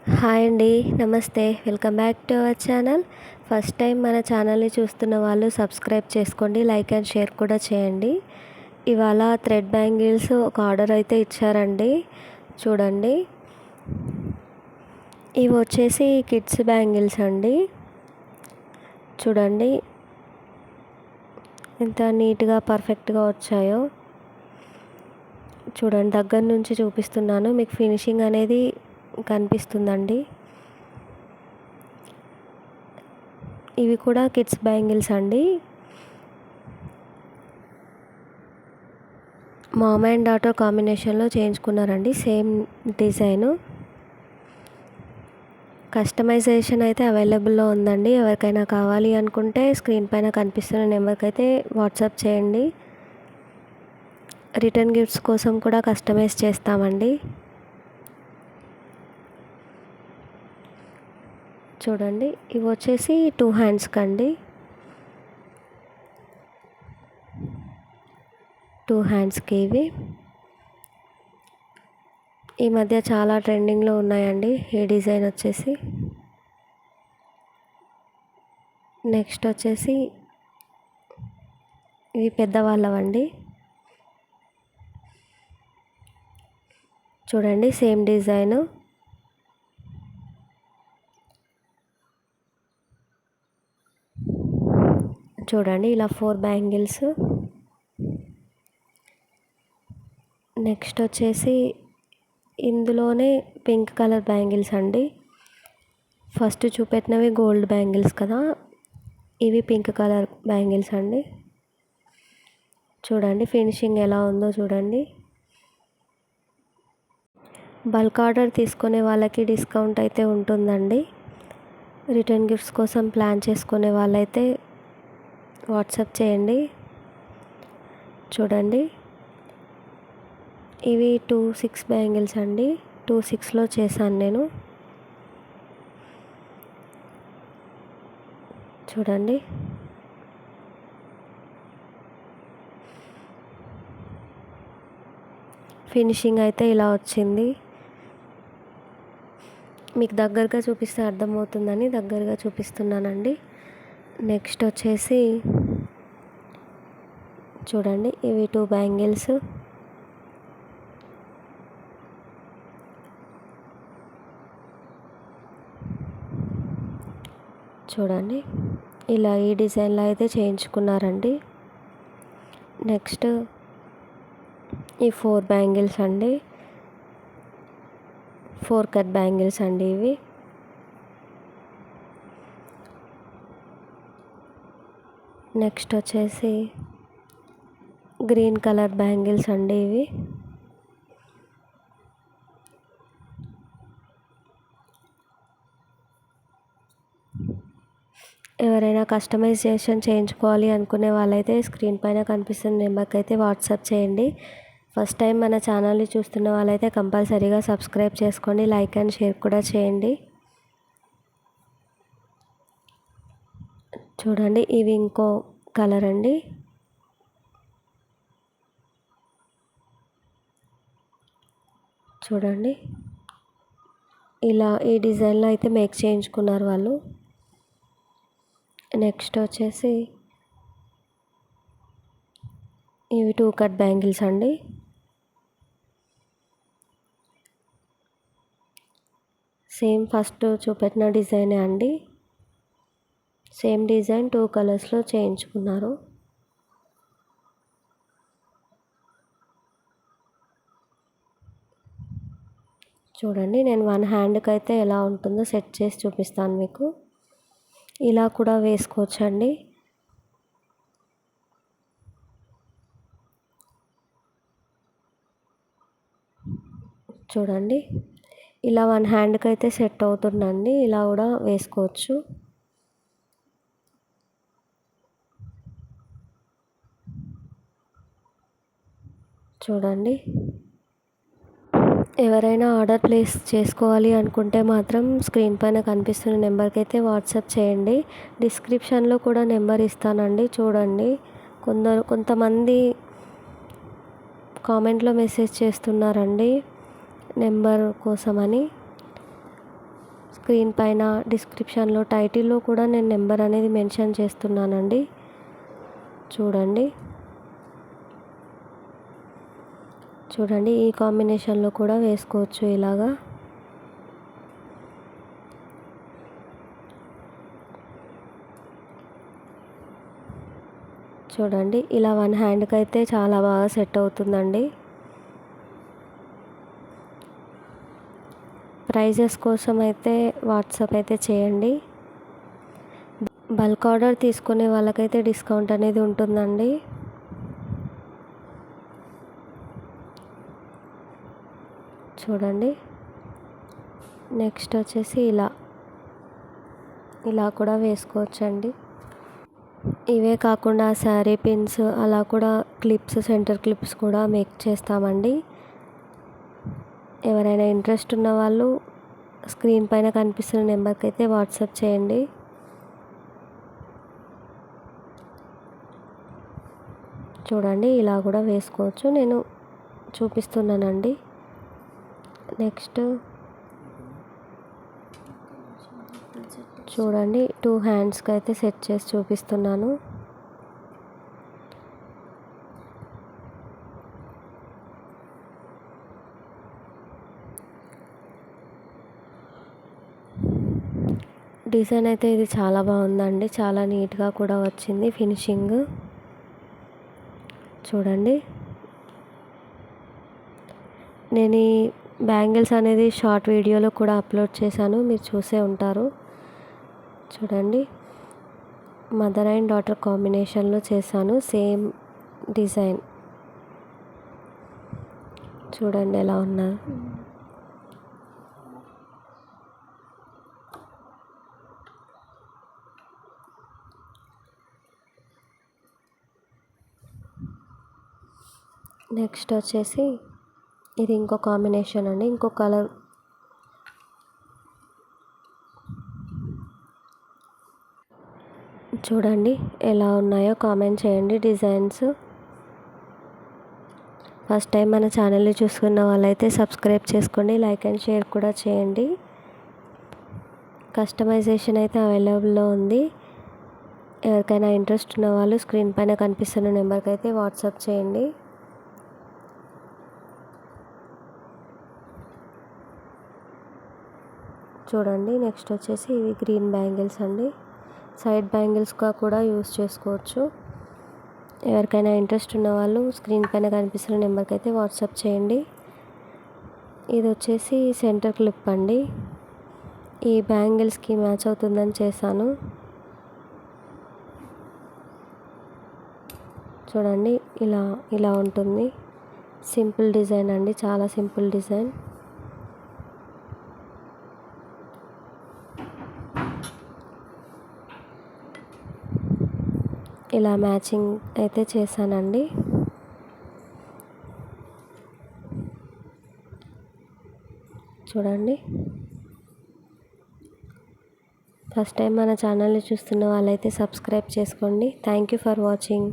Hi అండి. నమస్తే. Welcome back to our channel. First time మన ఛానల్ని చూస్తున్న వాళ్ళు సబ్స్క్రైబ్ చేసుకోండి, లైక్ అండ్ షేర్ కూడా చేయండి. ఇవాళ థ్రెడ్ బ్యాంగిల్స్ ఒక ఆర్డర్ అయితే ఇచ్చారండి. చూడండి, ఇవి వచ్చేసి కిడ్స్ బ్యాంగిల్స్ అండి. చూడండి ఎంత నీట్గా పర్ఫెక్ట్గా వచ్చాయో. చూడండి, దగ్గర నుంచి చూపిస్తున్నాను, మీకు ఫినిషింగ్ అనేది కనిపిస్తుందండి. ఇవి కూడా కిడ్స్ బ్యాంగిల్స్ అండి. మామ్ అండ్ డాటర్ కాంబినేషన్లో చేయించుకున్నారండి. Same design. కస్టమైజేషన్ అయితే అవైలబుల్లో ఉందండి. ఎవరికైనా కావాలి అనుకుంటే స్క్రీన్ పైన కనిపిస్తున్న నెంబర్కి అయితే వాట్సాప్ చేయండి. రిటర్న్ గిఫ్ట్స్ కోసం కూడా కస్టమైజ్ చేస్తామండి. చూడండి, ఇవి వచ్చేసి 2 హ్యాండ్స్కి అండి. 2 హ్యాండ్స్కి ఇవి ఈ మధ్య చాలా ట్రెండింగ్లో ఉన్నాయండి. ఈ డిజైన్ వచ్చేసి నెక్స్ట్ వచ్చేసి ఇవి పెద్దవాళ్ళవండి. చూడండి, సేమ్ డిజైను. చూడండి, ఇలా 4 బ్యాంగిల్స్. నెక్స్ట్ వచ్చేసి ఇందులోనే పింక్ కలర్ బ్యాంగిల్స్ అండి. ఫస్ట్ చూపెట్టినవి గోల్డ్ బ్యాంగిల్స్ కదా, ఇవి పింక్ కలర్ బ్యాంగిల్స్ అండి. చూడండి ఫినిషింగ్ ఎలా ఉందో చూడండి. బల్క్ ఆర్డర్ తీసుకునే వాళ్ళకి డిస్కౌంట్ అయితే ఉంటుందండి. రిటర్న్ గిఫ్ట్స్ కోసం ప్లాన్ చేసుకునే వాళ్ళైతే వాట్సాప్ చేయండి. చూడండి, ఇవి 2/6 బ్యాంగిల్స్ అండి. 2/6లో చేశాను నేను. చూడండి, ఫినిషింగ్ అయితే ఇలా వచ్చింది. మీకు దగ్గరగా చూపిస్తే అర్థమవుతుందని దగ్గరగా చూపిస్తున్నానండి. నెక్స్ట్ వచ్చేసి చూడండి, ఇవి 2 బ్యాంగిల్స్. చూడండి, ఇలా ఈ డిజైన్లో అయితే చేయించుకున్నారండి. నెక్స్ట్ ఈ 4 బ్యాంగిల్స్ అండి. 4 కట్ బ్యాంగిల్స్ అండి ఇవి. నెక్స్ట్ వచ్చేసి గ్రీన్ కలర్ బ్యాంగిల్స్ అండి ఇవి. ఎవరైనా కస్టమైజేషన్ చేయించుకోవాలి అనుకునే వాళ్ళైతే స్క్రీన్ పైన కనిపిస్తున్న నెంబర్కి అయితే వాట్సాప్ చేయండి. ఫస్ట్ టైం మన ఛానల్ని చూస్తున్న వాళ్ళైతే కంపల్సరీగా సబ్స్క్రైబ్ చేసుకోండి, లైక్ అండ్ షేర్ కూడా చేయండి. చూడండి, ఇవి ఇంకో కలర్ అండి. చూడండి, ఇలా ఈ డిజైన్లో అయితే మేక్ చేయించుకున్నారు వాళ్ళు. నెక్స్ట్ వచ్చేసి ఇవి 2 కట్ బ్యాంగిల్స్ అండి. సేమ్ ఫస్ట్ చూపెట్టిన డిజైనే అండి. సేమ్ డిజైన్ 2 కలర్స్లో చేయించుకున్నారు. చూడండి, నేను 1 హ్యాండ్కి అయితే ఎలా ఉంటుందో సెట్ చేసి చూపిస్తాను మీకు. ఇలా కూడా వేసుకోవచ్చండి. చూడండి, ఇలా 1 హ్యాండ్కి అయితే సెట్ అవుతుందండి. ఇలా కూడా వేసుకోవచ్చు. చూడండి, ఎవరైనా ఆర్డర్ ప్లేస్ చేసుకోవాలి అనుకుంటే మాత్రం స్క్రీన్ పైన కనిపిస్తున్న నెంబర్కి అయితే వాట్సాప్ చేయండి. డిస్క్రిప్షన్లో కూడా నెంబర్ ఇస్తానండి. చూడండి, కొంతమంది కామెంట్లో మెసేజ్ చేస్తున్నారండి నెంబర్ కోసమని. స్క్రీన్ పైన డిస్క్రిప్షన్లో టైటిల్లో కూడా నేను నెంబర్ అనేది మెన్షన్ చేస్తున్నానండి, చూడండి. చూడండి ఈ కాంబినేషన్లో కూడా వేసుకోవచ్చు ఇలాగా. చూడండి ఇలా వన్ హ్యాండ్కి అయితే చాలా బాగా సెట్ అవుతుందండి. ప్రైజెస్ కోసం అయితే వాట్సాప్ అయితే చేయండి. బల్క్ ఆర్డర్ తీసుకునే వాళ్ళకైతే డిస్కౌంట్ అనేది ఉంటుందండి. చూడండి నెక్స్ట్ వచ్చేసి ఇలా కూడా వేసుకోవచ్చండి. ఇవే కాకుండా శారీ పిన్స్ అలా కూడా క్లిప్స్, సెంటర్ క్లిప్స్ కూడా మేక్ చేస్తామండి. ఎవరైనా ఇంట్రెస్ట్ ఉన్న వాళ్ళు స్క్రీన్ పైన కనిపిస్తున్న నెంబర్కి అయితే వాట్సాప్ చేయండి. చూడండి ఇలా కూడా వేసుకోవచ్చు, నేను చూపిస్తున్నానండి. నెక్స్ట్ చూడండి 2 హ్యాండ్స్కి అయితే సెట్ చేసి చూపిస్తున్నాను. డిజైన్ అయితే ఇది చాలా బాగుందండి, చాలా నీట్గా కూడా వచ్చింది ఫినిషింగ్. చూడండి నేను ఈ బ్యాంగిల్స్ అనేది షార్ట్ వీడియోలో కూడా అప్లోడ్ చేశాను, మీరు చూసే ఉంటారు. చూడండి మదర్ అండ్ డాటర్ కాంబినేషన్లో చేశాను సేమ్ డిజైన్. చూడండి ఎలా ఉన్నారు. నెక్స్ట్ వచ్చేసి ఇది ఇంకో కాంబినేషన్ అండి, ఇంకో కలర్. చూడండి ఎలా ఉన్నాయో కామెంట్ చేయండి డిజైన్స్. ఫస్ట్ టైం మన ఛానల్ని చూసుకున్న వాళ్ళైతే సబ్స్క్రైబ్ చేసుకోండి, లైక్ అండ్ షేర్ కూడా చేయండి. కస్టమైజేషన్ అయితే అవైలబుల్లో ఉంది. ఎవరికైనా ఇంట్రెస్ట్ ఉన్న వాళ్ళు స్క్రీన్ పైన కనిపిస్తున్న నెంబర్కి అయితే వాట్సాప్ చేయండి. చూడండి నెక్స్ట్ వచ్చేసి ఇవి గ్రీన్ బ్యాంగిల్స్ అండి, సైడ్ బ్యాంగిల్స్గా కూడా యూస్ చేసుకోవచ్చు. ఎవరికైనా ఇంట్రెస్ట్ ఉన్న వాళ్ళు స్క్రీన్ పైన కనిపిస్తున్న నెంబర్కి అయితే వాట్సాప్ చేయండి. ఇది వచ్చేసి సెంటర్ క్లిప్ అండి, ఈ బ్యాంగిల్స్కి మ్యాచ్ అవుతుందని చేశాను. చూడండి ఇలా ఉంటుంది. సింపుల్ డిజైన్ అండి, చాలా సింపుల్ డిజైన్. ఇలా మ్యాచింగ్ అయితే చేశానండి. చూడండి ఫస్ట్ టైం మన ఛానల్ని చూస్తున్న వాళ్ళైతే సబ్స్క్రైబ్ చేసుకోండి. Thank you for watching.